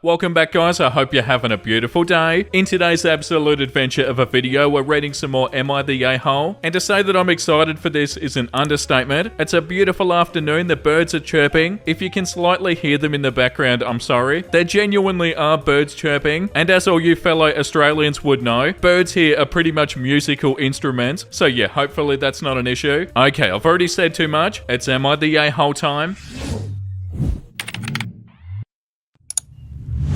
Welcome back, guys. I hope you're having a beautiful day. In today's absolute adventure of a video, we're reading some more Am I the A-Hole? And to say that I'm excited for this is an understatement. It's a beautiful afternoon, the birds are chirping. If you can slightly hear them in the background, I'm sorry. There genuinely are birds chirping. And as all you fellow Australians would know, birds here are pretty much musical instruments. So yeah, hopefully that's not an issue. Okay, I've already said too much. It's Am I the A-Hole time.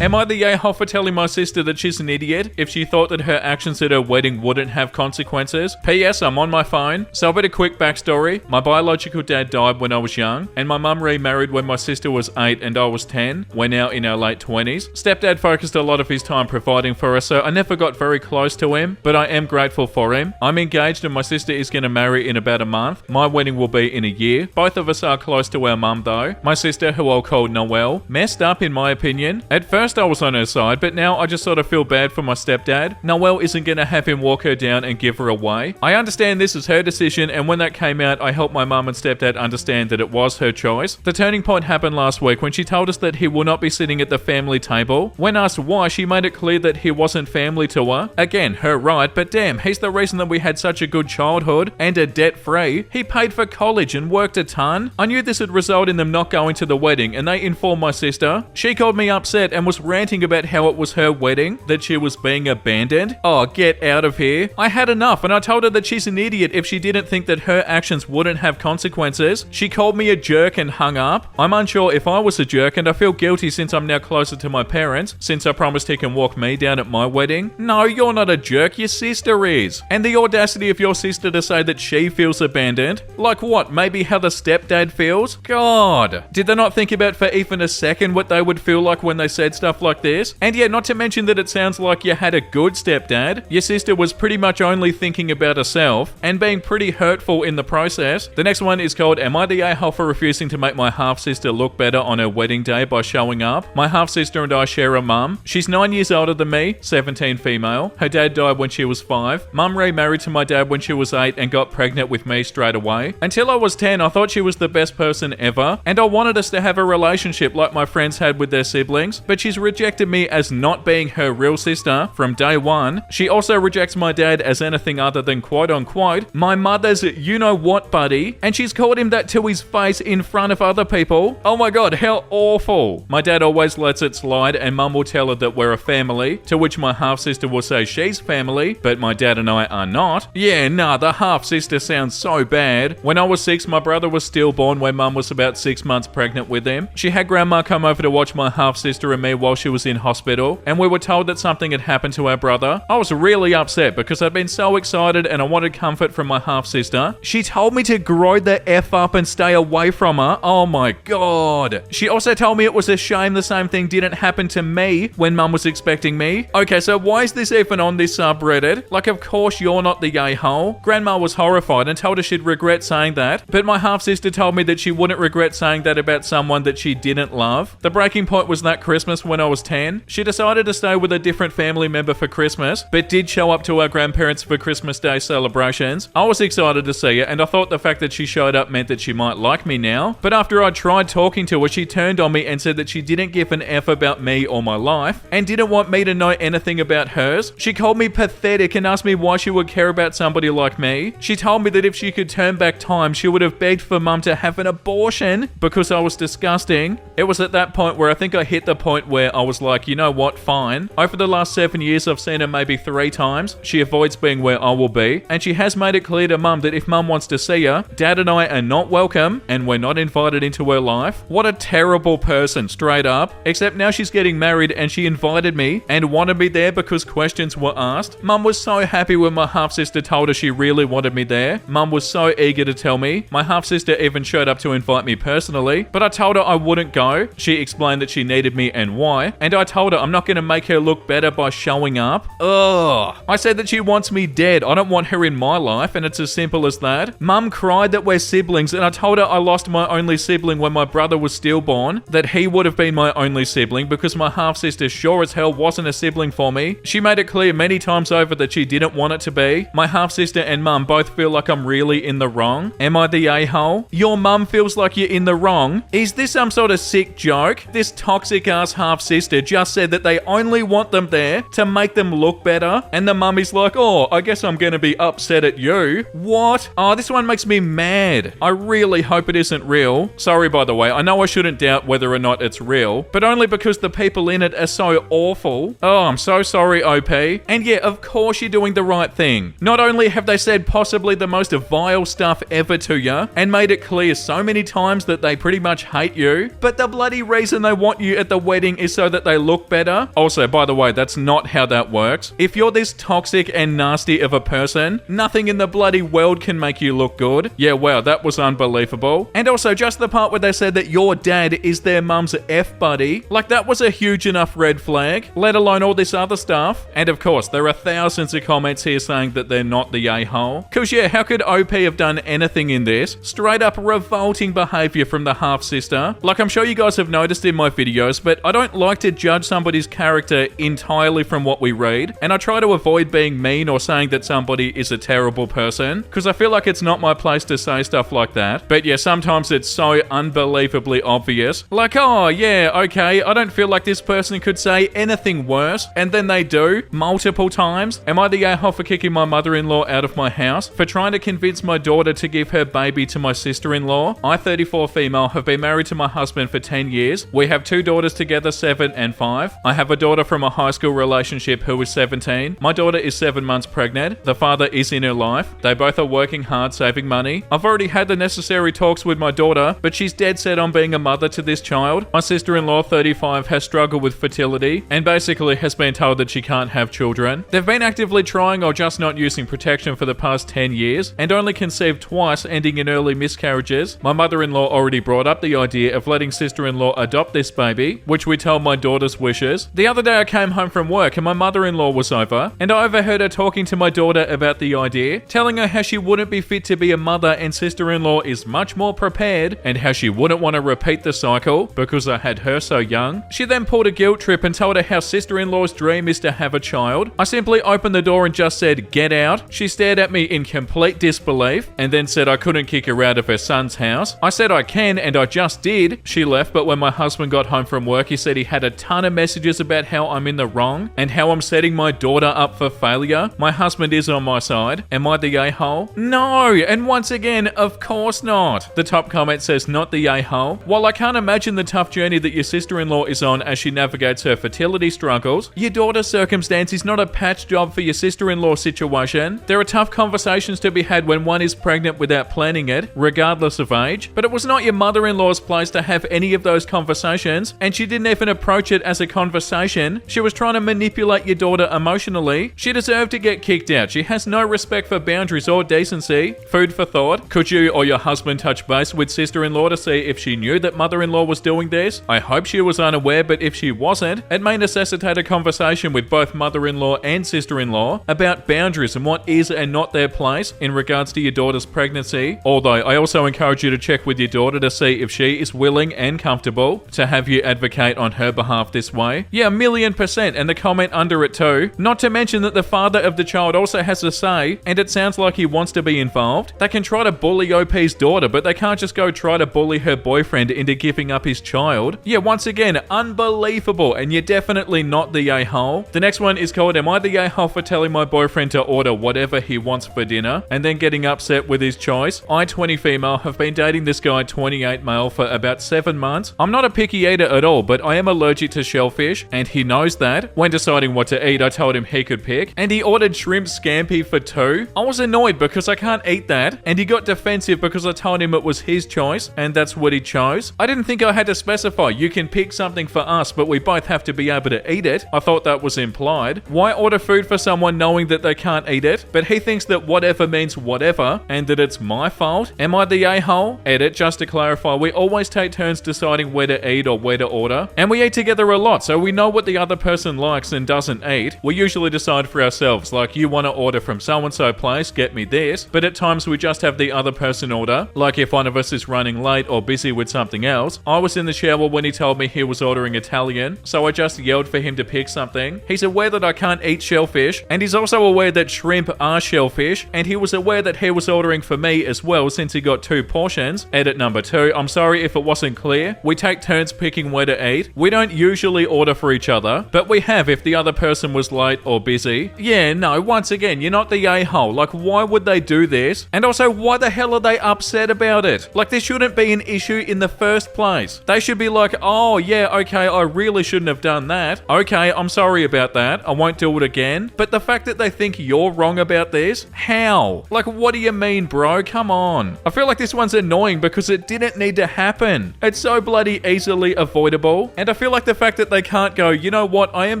Am I the a-hole for telling my sister that she's an idiot if she thought that her actions at her wedding wouldn't have consequences? P.S. I'm on my phone. So a bit of quick backstory. My biological dad died when I was young, and my mum remarried when my sister was 8 and I was 10. We're now in our late 20s. Stepdad focused a lot of his time providing for us, so I never got very close to him, but I am grateful for him. I'm engaged and my sister is going to marry in about a month. My wedding will be in a year. Both of us are close to our mum though. My sister, who I'll call Noelle, messed up in my opinion. At first I was on her side, but now I just sort of feel bad for my stepdad. Noelle isn't going to have him walk her down and give her away. I understand this is her decision, and when that came out, I helped my mum and stepdad understand that it was her choice. The turning point happened last week when she told us that he will not be sitting at the family table. When asked why, she made it clear that he wasn't family to her. Again, her right, but damn, he's the reason that we had such a good childhood and are debt-free. He paid for college and worked a ton. I knew this would result in them not going to the wedding, and they informed my sister. She called me upset and was ranting about how it was her wedding, that she was being abandoned. Oh, get out of here. I had enough, and I told her that she's an idiot if she didn't think that her actions wouldn't have consequences. She called me a jerk and hung up. I'm unsure if I was a jerk, and I feel guilty since I'm now closer to my parents, since I promised he can walk me down at my wedding. No, you're not a jerk, your sister is. And the audacity of your sister to say that she feels abandoned. Like what, maybe how the stepdad feels? God. Did they not think about for even a second what they would feel like when they said stuff like this? And yeah, not to mention that it sounds like you had a good stepdad. Your sister was pretty much only thinking about herself and being pretty hurtful in the process. The next one is called Am I the a-hole for refusing to make my half-sister look better on her wedding day by showing up? My half-sister and I share a mum. She's 9 years older than me, 17 female. Her dad died when she was 5. Mum remarried to my dad when she was 8 and got pregnant with me straight away. Until I was 10, I thought she was the best person ever, and I wanted us to have a relationship like my friends had with their siblings, but she's rejected me as not being her real sister from day one. She also rejects my dad as anything other than quote unquote my mother's you know what buddy, and she's called him that to his face in front of other people. Oh my god, how awful. My dad always lets it slide, and mum will tell her that we're a family, to which my half-sister will say she's family, but my dad and I are not. Yeah, nah, the half-sister sounds so bad. When I was 6, my brother was stillborn when mum was about 6 months pregnant with him. She had grandma come over to watch my half-sister and me while she was in hospital, and we were told that something had happened to our brother. I was really upset because I'd been so excited and I wanted comfort from my half-sister. She told me to grow the F up and stay away from her. Oh my god. She also told me it was a shame the same thing didn't happen to me when mum was expecting me. Okay, so why is this even on this subreddit? Like, of course you're not the a-hole. Grandma was horrified and told her she'd regret saying that, but my half-sister told me that she wouldn't regret saying that about someone that she didn't love. The breaking point was that Christmas when I was 10. She decided to stay with a different family member for Christmas, but did show up to our grandparents for Christmas Day celebrations. I was excited to see her, and I thought the fact that she showed up meant that she might like me now. But after I tried talking to her, she turned on me and said that she didn't give an F about me or my life, and didn't want me to know anything about hers. She called me pathetic and asked me why she would care about somebody like me. She told me that if she could turn back time, she would have begged for mum to have an abortion because I was disgusting. It was at that point where I think I hit the point where I was like, you know what, fine. Over the last 7 years, I've seen her maybe 3 times. She avoids being where I will be, and she has made it clear to mum that if mum wants to see her, dad and I are not welcome, and we're not invited into her life. What a terrible person, straight up. Except now she's getting married, and she invited me and wanted me there because questions were asked. Mum was so happy when my half-sister told her she really wanted me there. Mum was so eager to tell me. My half-sister even showed up to invite me personally, but I told her I wouldn't go. She explained that she needed me and why, and I told her I'm not going to make her look better by showing up. Ugh. I said that she wants me dead. I don't want her in my life, and it's as simple as that. Mum cried that we're siblings, and I told her I lost my only sibling when my brother was stillborn, that he would have been my only sibling because my half-sister sure as hell wasn't a sibling for me. She made it clear many times over that she didn't want it to be. My half-sister and mum both feel like I'm really in the wrong. Am I the a-hole? Your mum feels like you're in the wrong? Is this some sort of sick joke? This toxic ass half half-sister just said that they only want them there to make them look better, and the mummy's like, oh, I guess I'm gonna be upset at you. What? Oh, this one makes me mad. I really hope it isn't real. Sorry, by the way, I know I shouldn't doubt whether or not it's real, but only because the people in it are so awful. Oh, I'm so sorry, OP. And yeah, of course you're doing the right thing. Not only have they said possibly the most vile stuff ever to you, and made it clear so many times that they pretty much hate you, but the bloody reason they want you at the wedding is so that they look better. Also, by the way, that's not how that works. If you're this toxic and nasty of a person, nothing in the bloody world can make you look good. Yeah, wow, that was unbelievable. And also, just the part where they said that your dad is their mum's F-buddy, like that was a huge enough red flag, let alone all this other stuff. And of course, there are thousands of comments here saying that they're not the a-hole. Cause yeah, how could OP have done anything in this? Straight up revolting behavior from the half-sister. Like I'm sure you guys have noticed in my videos, but I don't like to judge somebody's character entirely from what we read, and I try to avoid being mean or saying that somebody is a terrible person, because I feel like it's not my place to say stuff like that. But yeah, sometimes it's so unbelievably obvious. Like, oh yeah, okay, I don't feel like this person could say anything worse, and then they do, multiple times. Am I the a-hole for kicking my mother-in-law out of my house? For trying to convince my daughter to give her baby to my sister-in-law? I, 34 female, have been married to my husband for 10 years. We have 2 daughters together, 7 and 5. I have a daughter from a high school relationship who is 17. My daughter is 7 months pregnant. The father is in her life. They both are working hard, saving money. I've already had the necessary talks with my daughter, but she's dead set on being a mother to this child. My sister-in-law, 35, has struggled with fertility and basically has been told that she can't have children. They've been actively trying or just not using protection for the past 10 years and only conceived twice, ending in early miscarriages. My mother-in-law already brought up the idea of letting sister-in-law adopt this baby, which we told my daughter's wishes. The other day I came home from work and my mother-in-law was over, and I overheard her talking to my daughter about the idea, telling her how she wouldn't be fit to be a mother and sister-in-law is much more prepared, and how she wouldn't want to repeat the cycle because I had her so young. She then pulled a guilt trip and told her how sister-in-law's dream is to have a child. I simply opened the door and just said, "Get out." She stared at me in complete disbelief and then said I couldn't kick her out of her son's house. I said I can, and I just did. She left, but when my husband got home from work, he said he had a ton of messages about how I'm in the wrong and how I'm setting my daughter up for failure. My husband is on my side. Am I the a-hole? No, and once again, of course not. The top comment says not the a-hole. While I can't imagine the tough journey that your sister-in-law is on as she navigates her fertility struggles, your daughter's circumstance is not a patch job for your sister-in-law situation. There are tough conversations to be had when one is pregnant without planning it, regardless of age, but it was not your mother-in-law's place to have any of those conversations, and she didn't even approach it as a conversation. She was trying to manipulate your daughter emotionally. She deserved to get kicked out. She has no respect for boundaries or decency. Food for thought. Could you or your husband touch base with sister-in-law to see if she knew that mother-in-law was doing this? I hope she was unaware, but if she wasn't, it may necessitate a conversation with both mother-in-law and sister-in-law about boundaries and what is and not their place in regards to your daughter's pregnancy. Although I also encourage you to check with your daughter to see if she is willing and comfortable to have you advocate on her behalf this way. Yeah, 1,000,000%, and the comment under it too. Not to mention that the father of the child also has a say, and it sounds like he wants to be involved. They can try to bully OP's daughter, but they can't just go try to bully her boyfriend into giving up his child. Yeah, once again, unbelievable, and you're definitely not the a-hole. The next one is called, am I the a-hole for telling my boyfriend to order whatever he wants for dinner and then getting upset with his choice? I, 20 female, have been dating this guy, 28 male, for about 7 months. I'm not a picky eater at all, but I am allergic to shellfish, and he knows that. When deciding what to eat, I told him he could pick, and he ordered shrimp scampi for 2. I was annoyed because I can't eat that, and he got defensive because I told him it was his choice, and that's what he chose. I didn't think I had to specify, you can pick something for us, but we both have to be able to eat it. I thought that was implied. Why order food for someone knowing that they can't eat it? But he thinks that whatever means whatever, and that it's my fault. Am I the a-hole? Edit, just to clarify, we always take turns deciding where to eat or where to order, and we eat together a lot, so we know what the other person likes and doesn't eat. We usually decide for ourselves, like, you want to order from so-and-so place, get me this, but at times we just have the other person order, like if one of us is running late or busy with something else. I was in the shower when he told me he was ordering Italian, so I just yelled for him to pick something. He's aware that I can't eat shellfish, and he's also aware that shrimp are shellfish, and he was aware that he was ordering for me as well since he got 2 portions. Edit number 2, I'm sorry if it wasn't clear. We take turns picking where to eat. We don't usually order for each other, but we have if the other person was late or busy. Yeah, no, once again, you're not the a-hole. Like, why would they do this? And also, why the hell are they upset about it? Like, this shouldn't be an issue in the first place. They should be like, oh, yeah, okay, I really shouldn't have done that. Okay, I'm sorry about that. I won't do it again. But the fact that they think you're wrong about this, how? Like, what do you mean, bro? Come on. I feel like this one's annoying because it didn't need to happen. It's so bloody easily avoidable. And I feel like the fact that they can't go, you know what, I am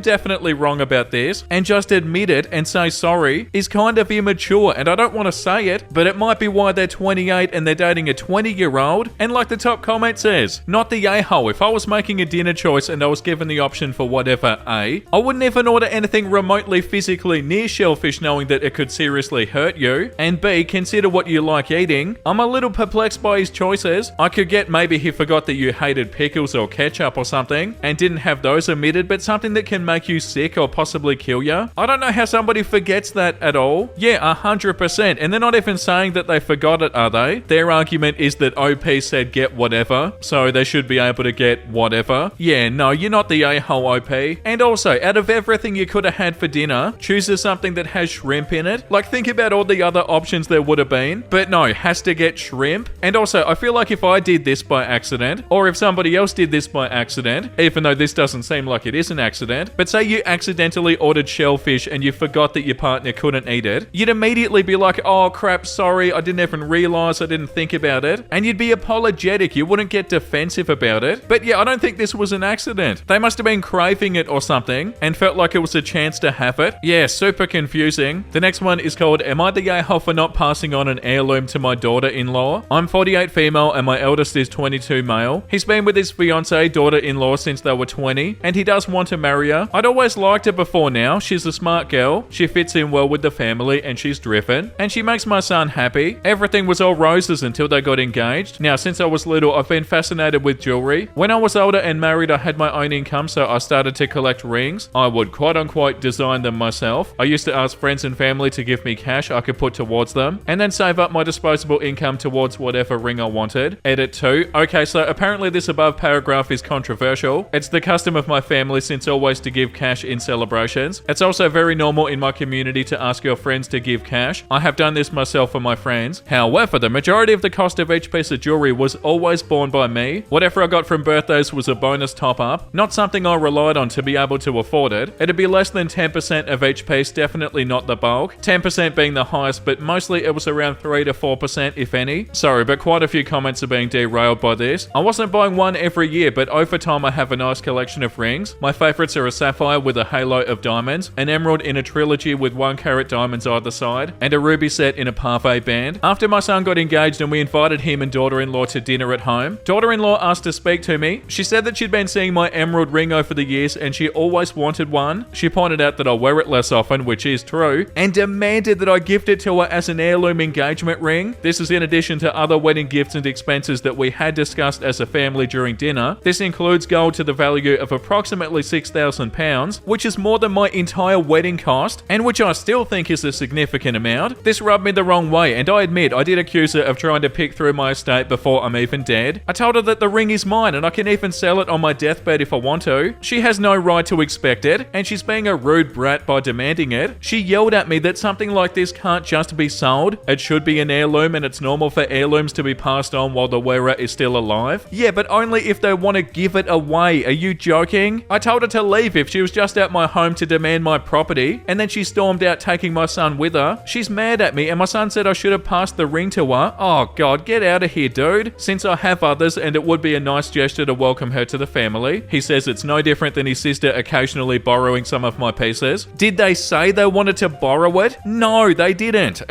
definitely wrong about this, and just admit it and say sorry is kind of immature. And I don't want to say it, but it might be why they're 28 and they're dating a 20-year-old. And like the top comment says, not the a-hole. If I was making a dinner choice and I was given the option for whatever A, I wouldn't even order anything remotely physically near Shellfish knowing that it could seriously hurt you. And B, consider what you like eating. I'm a little perplexed by his choices. I could get maybe he forgot that you hated pickles or ketchup or something and didn't have those omitted, but something that can make you sick or possibly kill you. I don't know how somebody forgets that at all. Yeah, 100%. And they're not even saying that they forgot it, are they? Their argument is that OP said get whatever, so they should be able to get whatever. Yeah, no, you're not the a-hole, OP. And also, out of everything you could have had for dinner, chooses something that has shrimp in it. Like, think about all the other options there would have been, but no, has to get shrimp. And also, I feel like if I did this by accident, or if somebody else did this by accident, even though this doesn't seem like it is an accident, but say you accidentally ordered shellfish and you forgot that your partner couldn't eat it, you'd immediately be like, oh crap, sorry, I didn't even realize, I didn't think about it. And you'd be apologetic, you wouldn't get defensive about it. But yeah, I don't think this was an accident. They must have been craving it or something and felt like it was a chance to have it. Yeah, super confusing. The next one is called, am I the a-hole for not passing on an heirloom to my daughter-in-law? I'm 48 female and my eldest is 22 male. He's been with his fiancée, daughter-in-law since they were 20, and he does want to marry her. I'd always liked her before now. She's a smart girl. She fits in well with the family and she's driven. And she makes my son happy. Everything was all roses until they got engaged. Now, since I was little, I've been fascinated with jewelry. When I was older and married, I had my own income, so I started to collect rings. I would quote-unquote design them myself. I used to ask friends and family to give me cash I could put towards them, and then save up my disposable income towards whatever ring I wanted. Edit 2. Okay, so apparently this above paragraph is controversial. It's the custom of my family since always to give cash in celebrations. It's also very normal in my community to ask your friends to give cash. I have done this myself for my friends. However, the majority of the cost of each piece of jewelry was always borne by me. Whatever I got from birthdays was a bonus top-up, not something I relied on to be able to afford it. It'd be less than 10% of each piece, definitely not the bulk. 10% being the highest, but mostly it was around 3 to 4% if any. Sorry, but quite a few comments are being derailed by this. I wasn't buying one every year, but over time I have a nice collection of rings. My favorites are a sapphire with a halo of diamonds, an emerald in a trilogy with 1-carat diamonds either side, and a ruby set in a parfait band. After my son got engaged and we invited him and daughter-in-law to dinner at home, daughter-in-law asked to speak to me. She said that she'd been seeing my emerald ring over the years and she always wanted one. She pointed out that I wear it less often, which is true, and demanded that I gift it to her as an heirloom engagement ring. This is in addition to other wedding gifts and expenses that we had discussed as a family during dinner. This includes gold to the value of approximately £6,000, which is more than my entire wedding cost, and which I still think is a significant amount. This rubbed me the wrong way, and I admit I did accuse her of trying to pick through my estate before I'm even dead. I told her that the ring is mine and I can even sell it on my deathbed if I want to. She has no right to expect it, and she's being a rude brat by demanding it. She yelled at me that something like this can't just be sold. It should be an heirloom and it's normal for heirlooms to be passed on while the wearer is still alive. Yeah, but only if they want to give it away. Are you joking? I told her to leave if she was just at my home to demand my property, and then she stormed out taking my son with her. She's mad at me and my son said I should have passed the ring to her. Oh god, get out of here, dude. Since I have others and it would be a nice gesture to welcome her to the family. He says it's no different than his sister occasionally borrowing some of my pieces. Did they say they wanted to borrow it? No, they didn't.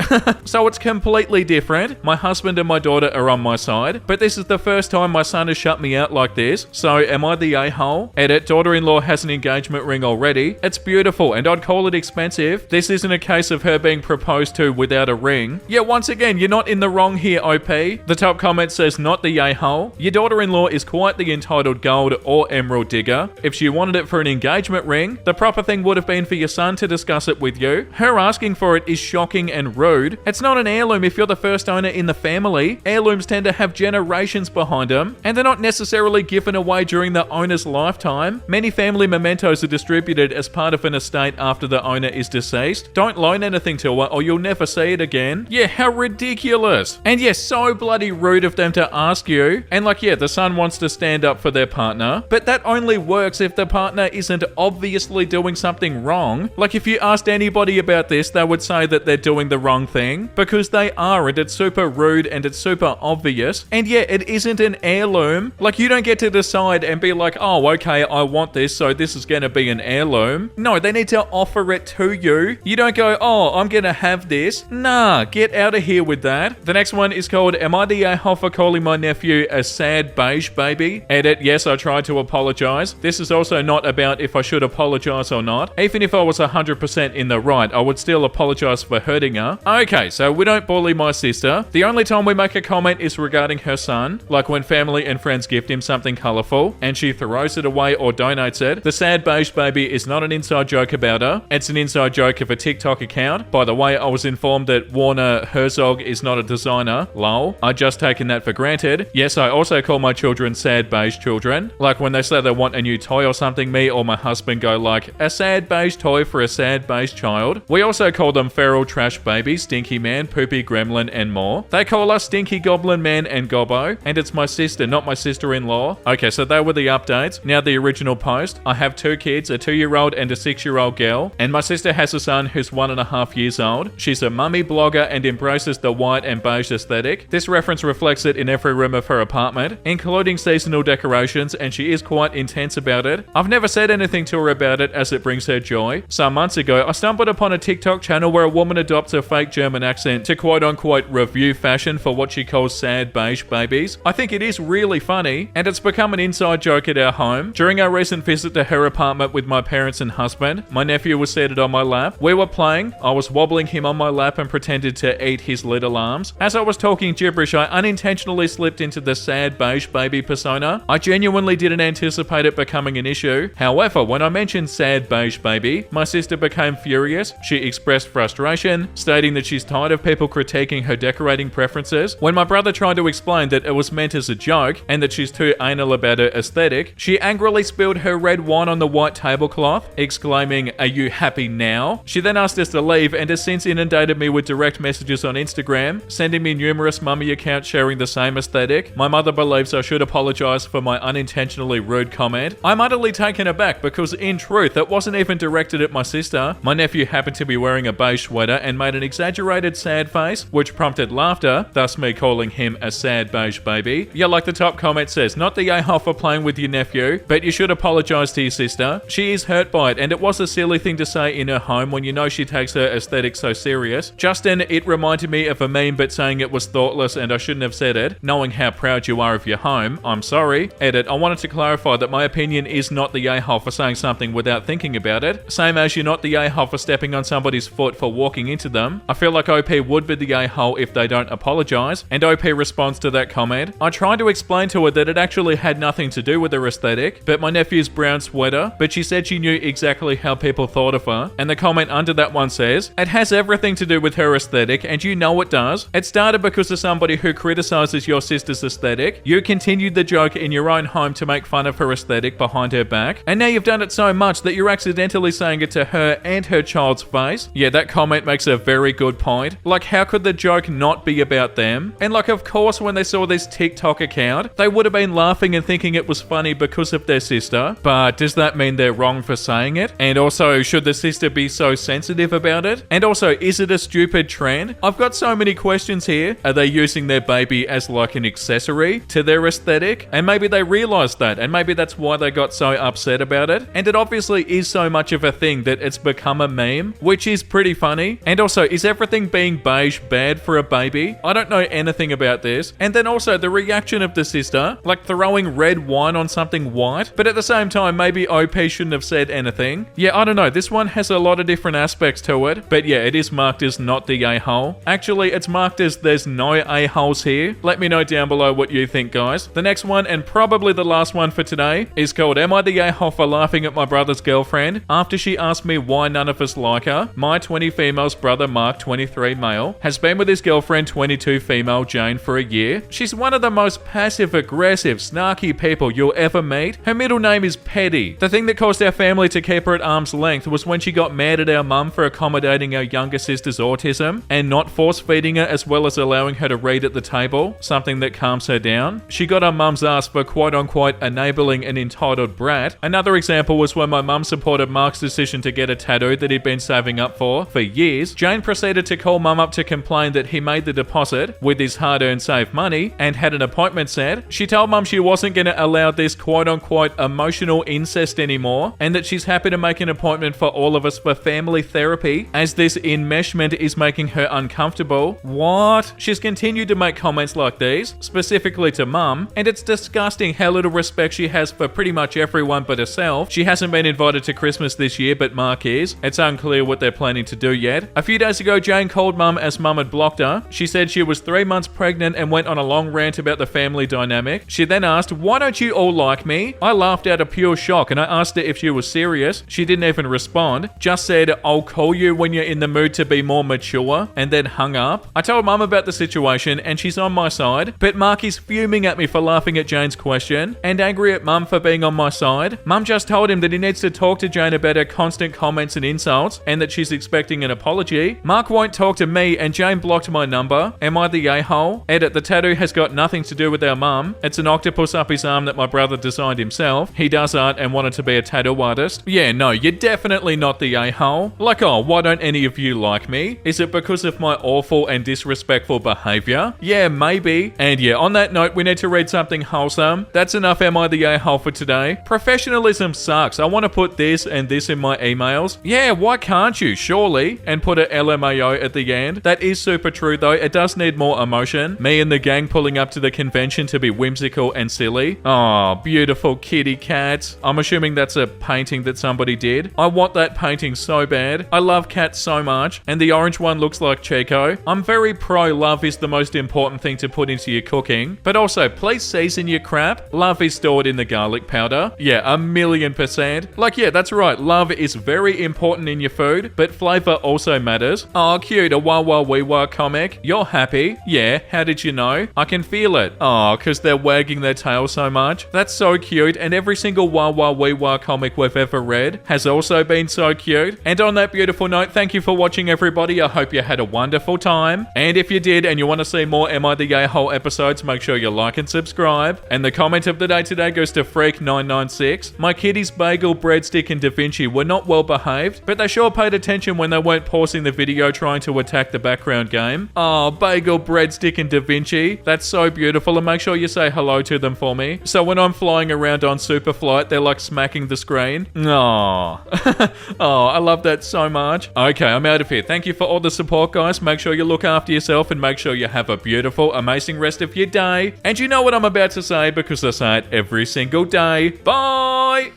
So it's completely different. My husband and my daughter are on my side, but this is the first time my son has shut me out like this. So am I the a-hole? Edit, daughter-in-law has an engagement ring already. It's beautiful and I'd call it expensive. This isn't a case of her being proposed to without a ring. Yeah, once again, you're not in the wrong here, OP. The top comment says not the a-hole. Your daughter-in-law is quite the entitled gold or emerald digger. If she wanted it for an engagement ring, the proper thing would have been for your son to discuss it with you. Her asking for it is shocking and rude. It's not an heirloom if you're the first owner in the family. Heirlooms tend to have generations behind them, and they're not necessarily given away during the the owner's lifetime. Many family mementos are distributed as part of an estate after the owner is deceased. Don't loan anything to her or you'll never see it again. Yeah, how ridiculous. And yeah, so bloody rude of them to ask you. And like, yeah, the son wants to stand up for their partner, but that only works if the partner isn't obviously doing something wrong. Like, if you asked anybody about this, they would say that they're doing the wrong thing, because they are, and it's super rude and it's super obvious. And yeah, it isn't an heirloom. Like, you don't get to decide and be like, oh, okay, I want this, so this is gonna be an heirloom. No, they need to offer it to you. You don't go, oh, I'm gonna have this. Nah, get out of here with that. The next one is called, Am I the a-hole for calling my nephew a sad beige baby? Edit, yes, I tried to apologize. This is also not about if I should apologize or not. Even if I was 100% in the right, I would still apologize for hurting her. Okay, so we don't bully my sister. The only time we make a comment is regarding her son, like when family and friends gift him something colorful and she throws it away or donates it. The sad beige baby is not an inside joke about her. It's an inside joke of a TikTok account. By the way, I was informed that Warner Herzog is not a designer. Lol. I just taken that for granted. Yes, I also call my children sad beige children. Like when they say they want a new toy or something, me or my husband go like, a sad beige toy for a sad beige child. We also call them feral trash baby, stinky man, poopy gremlin, and more. They call us stinky goblin man and gobbo, and it's my sister, not my sister-in-law. Okay, so they were the updates. Now the original post. I have 2 kids, a 2-year-old and a 6-year-old girl, and my sister has a son who's 1.5 years old. She's a mummy blogger and embraces the white and beige aesthetic. This reference reflects it in every room of her apartment, including seasonal decorations, and she is quite intense about it. I've never said anything to her about it as it brings her joy. Some months ago, I stumbled upon a TikTok channel where a woman adopts a fake German accent to quote-unquote review fashion for what she calls sad beige babies. I think it is really funny, and it's become an inside joke at our home. During our recent visit to her apartment with my parents and husband, my nephew was seated on my lap. We were playing, I was wobbling him on my lap and pretended to eat his little arms. As I was talking gibberish, I unintentionally slipped into the sad beige baby persona. I genuinely didn't anticipate it becoming an issue. However, when I mentioned sad beige baby, my sister became furious. She expressed frustration, stating that she's tired of people critiquing her decorating preferences. When my brother tried to explain that it was meant as a joke and that she's too anal about her aesthetic, she angrily spilled her red wine on the white tablecloth, exclaiming, "Are you happy now?" She then asked us to leave and has since inundated me with direct messages on Instagram, sending me numerous mummy accounts sharing the same aesthetic. My mother believes I should apologize for my unintentionally rude comment. I'm utterly taken aback because in truth, it wasn't even directed at my sister. My nephew happened to be wearing a beige sweater and made an exaggerated sad face, which prompted laughter, thus me calling him a sad beige baby. Yeah, like the top comment says, not the a-hole for playing with your nephew, but you should apologize to your sister. She is hurt by it, and it was a silly thing to say in her home when you know she takes her aesthetic so serious. Justin, it reminded me of a meme but saying it was thoughtless and I shouldn't have said it. Knowing how proud you are of your home, I'm sorry. Edit, I wanted to clarify that my opinion is not the a-hole for saying something without thinking about it. Same as you're not the a-hole for stepping on somebody's foot for walking into them. I feel like OP would be the a-hole if they don't apologize, and OP responds to that comment. I tried to explain to her that it actually had nothing to do with her aesthetic, but my nephew's brown sweater, but she said she knew exactly how people thought of her, and the comment under that one says, it has everything to do with her aesthetic, and you know it does. It started because of somebody who criticizes your sister's aesthetic. You continued the joke in your own home to make fun of her aesthetic behind her back, and now you've done it so much that you're accidentally saying it to her and her child's face. Yeah, that comment makes a very good point. Like, how could the joke not be about them? And like, of course, when they saw this TikTok account, they would have been laughing and thinking it was funny because of their sister. But does that mean they're wrong for saying it? And also, should the sister be so sensitive about it? And also, is it a stupid trend? I've got so many questions here. Are they using their baby as like an accessory to their aesthetic? And maybe they realized that, and maybe that's why they got so upset about it. And it obviously is so much of a thing that it's become a meme, which is pretty funny. And also, is everything being beige bad for a baby? I don't know anything about this. And then also the reaction of the sister, like throwing red wine on something white, but at the same time, maybe OP shouldn't have said anything. Yeah, I don't know. This one has a lot of different aspects to it, but yeah, it is marked as not the a-hole. Actually, it's marked as there's no a-holes here. Let me know down below what you think, guys. The next one, and probably the last one for today, is called Am I the a-hole for laughing at my brother's girlfriend after she asked me why none of us like her? My 20 females brother Mark, 23 male, has been with his girlfriend 22 female Jane for a year. She's one of the most passive-aggressive, snarky people you'll you'll ever meet. Her middle name is Petty. The thing that caused our family to keep her at arm's length was when she got mad at our mum for accommodating our younger sister's autism and not force-feeding her as well as allowing her to read at the table, something that calms her down. She got on mum's ass for quote-unquote enabling an entitled brat. Another example was when my mum supported Mark's decision to get a tattoo that he'd been saving up for years. Jane proceeded to call mum up to complain that he made the deposit with his hard-earned saved money and had an appointment set. She told mum she wasn't going to allow this quote-unquote emotional incest anymore and that she's happy to make an appointment for all of us for family therapy as this enmeshment is making her uncomfortable. What? She's continued to make comments like these, specifically to mum, and it's disgusting how little respect she has for pretty much everyone but herself. She hasn't been invited to Christmas this year, but Mark is. It's unclear what they're planning to do yet. A few days ago, Jane called mum as mum had blocked her. She said she was 3 months pregnant and went on a long rant about the family dynamic. She then asked, "Why don't you all like me?" I laughed out of pure shock and I asked her if she was serious. She didn't even respond, just said, "I'll call you when you're in the mood to be more mature," and then hung up. I told mum about the situation and she's on my side, but Mark is fuming at me for laughing at Jane's question and angry at mum for being on my side. Mum just told him that he needs to talk to Jane about her constant comments and insults and that she's expecting an apology. Mark won't talk to me and Jane blocked my number. Am I the a-hole? Edit, the tattoo has got nothing to do with our mum. It's an octopus up his arm that my brother designed himself. He does art and wanted to be a tattoo artist. Yeah, no, you're definitely not the a-hole. Like, oh, why don't any of you like me? Is it because of my awful and disrespectful behavior? Yeah, maybe. And yeah, on that note, we need to read something wholesome. That's enough Am I the a-hole for today. Professionalism sucks. I want to put this and this in my emails. Yeah, why can't you? Surely. And put a LMAO at the end. That is super true though. It does need more emotion. Me and the gang pulling up to the convention to be whimsical and silly. Oh, beautiful kitty cats. I'm assuming that's a painting that somebody did. I want that painting so bad. I love cats so much. And the orange one looks like Chico. I'm very pro love is the most important thing to put into your cooking. But also, please season your crap. Love is stored in the garlic powder. Yeah, 1,000,000%. Like, yeah, that's right. Love is very important in your food, but flavor also matters. Oh, cute. A Wah Wah Wee Wah comic. You're happy. Yeah, how did you know? I can feel it. Oh, because they're wagging their tail so much. That's so cute. And every single Wah Wah Wee Wah comic we've ever read has also been so cute. And on that beautiful note, thank you for watching, everybody. I hope you had a wonderful time. And if you did and you want to see more Am I the A-hole episodes, make sure you like and subscribe. And the comment of the day today goes to Freak996. My kitties Bagel, Breadstick and Da Vinci were not well behaved, but they sure paid attention when they weren't pausing the video trying to attack the background game. Oh, Bagel, Breadstick and Da Vinci. That's so beautiful, and make sure you say hello to them for me. So when I'm flying around on Superflight, they're like smacking the screen. Aww. Oh, I love that so much. Okay, I'm out of here. Thank you for all the support, guys. Make sure you look after yourself and make sure you have a beautiful, amazing rest of your day. And you know what I'm about to say because I say it every single day. Bye!